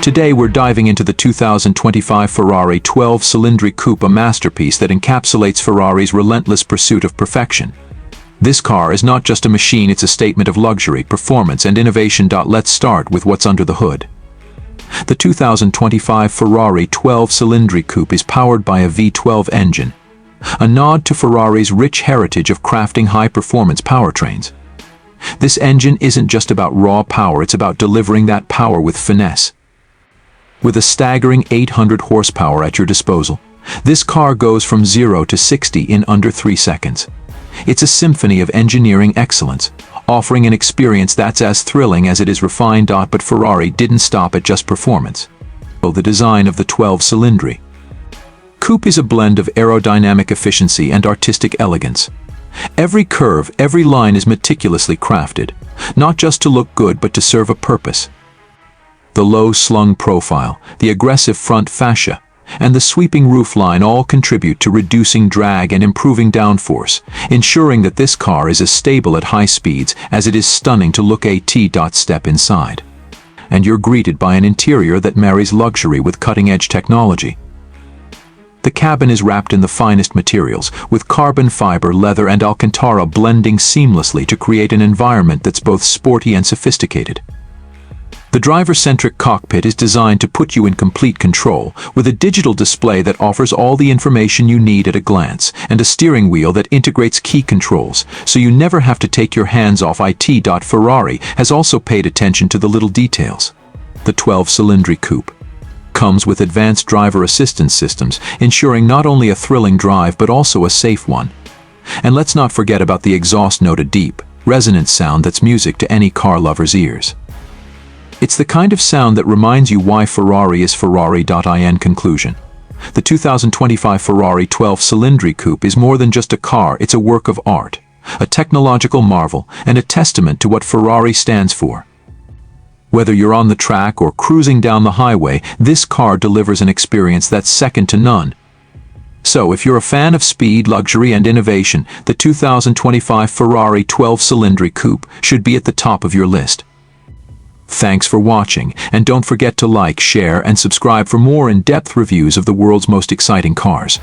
Today we're diving into the 2025 Ferrari 12 Cilindri Coupe, a masterpiece that encapsulates Ferrari's relentless pursuit of perfection. This car is not just a machine, it's a statement of luxury, performance, and innovation. Let's start with what's under the hood. The 2025 Ferrari 12 Cilindri Coupe is powered by a V12 engine, a nod to Ferrari's rich heritage of crafting high-performance powertrains. This engine isn't just about raw power, it's about delivering that power with finesse. With a staggering 800 horsepower at your disposal, this car goes from 0 to 60 in under 3 seconds. It's a symphony of engineering excellence, offering an experience that's as thrilling as it is refined. But Ferrari didn't stop at just performance. The design of the 12 Cilindri Coupe is a blend of aerodynamic efficiency and artistic elegance. Every curve, every line is meticulously crafted, not just to look good but to serve a purpose. The low-slung profile, the aggressive front fascia, and the sweeping roofline all contribute to reducing drag and improving downforce, ensuring that this car is as stable at high speeds as it is stunning to look at. Step inside, and you're greeted by an interior that marries luxury with cutting-edge technology. The cabin is wrapped in the finest materials, with carbon fiber, leather, and Alcantara blending seamlessly to create an environment that's both sporty and sophisticated. The driver-centric cockpit is designed to put you in complete control, with a digital display that offers all the information you need at a glance, and a steering wheel that integrates key controls, so you never have to take your hands off it. Ferrari has also paid attention to the little details. The 12 Cilindri Coupe comes with advanced driver assistance systems, ensuring not only a thrilling drive but also a safe one. And let's not forget about the exhaust note, a deep, resonant sound that's music to any car lover's ears. It's the kind of sound that reminds you why Ferrari is Ferrari. In conclusion, the 2025 Ferrari 12 Cilindri Coupe is more than just a car, it's a work of art, a technological marvel, and a testament to what Ferrari stands for. Whether you're on the track or cruising down the highway, this car delivers an experience that's second to none. So if you're a fan of speed, luxury, and innovation, the 2025 Ferrari 12 Cilindri Coupe should be at the top of your list. Thanks for watching, and don't forget to like, share, and subscribe for more in-depth reviews of the world's most exciting cars.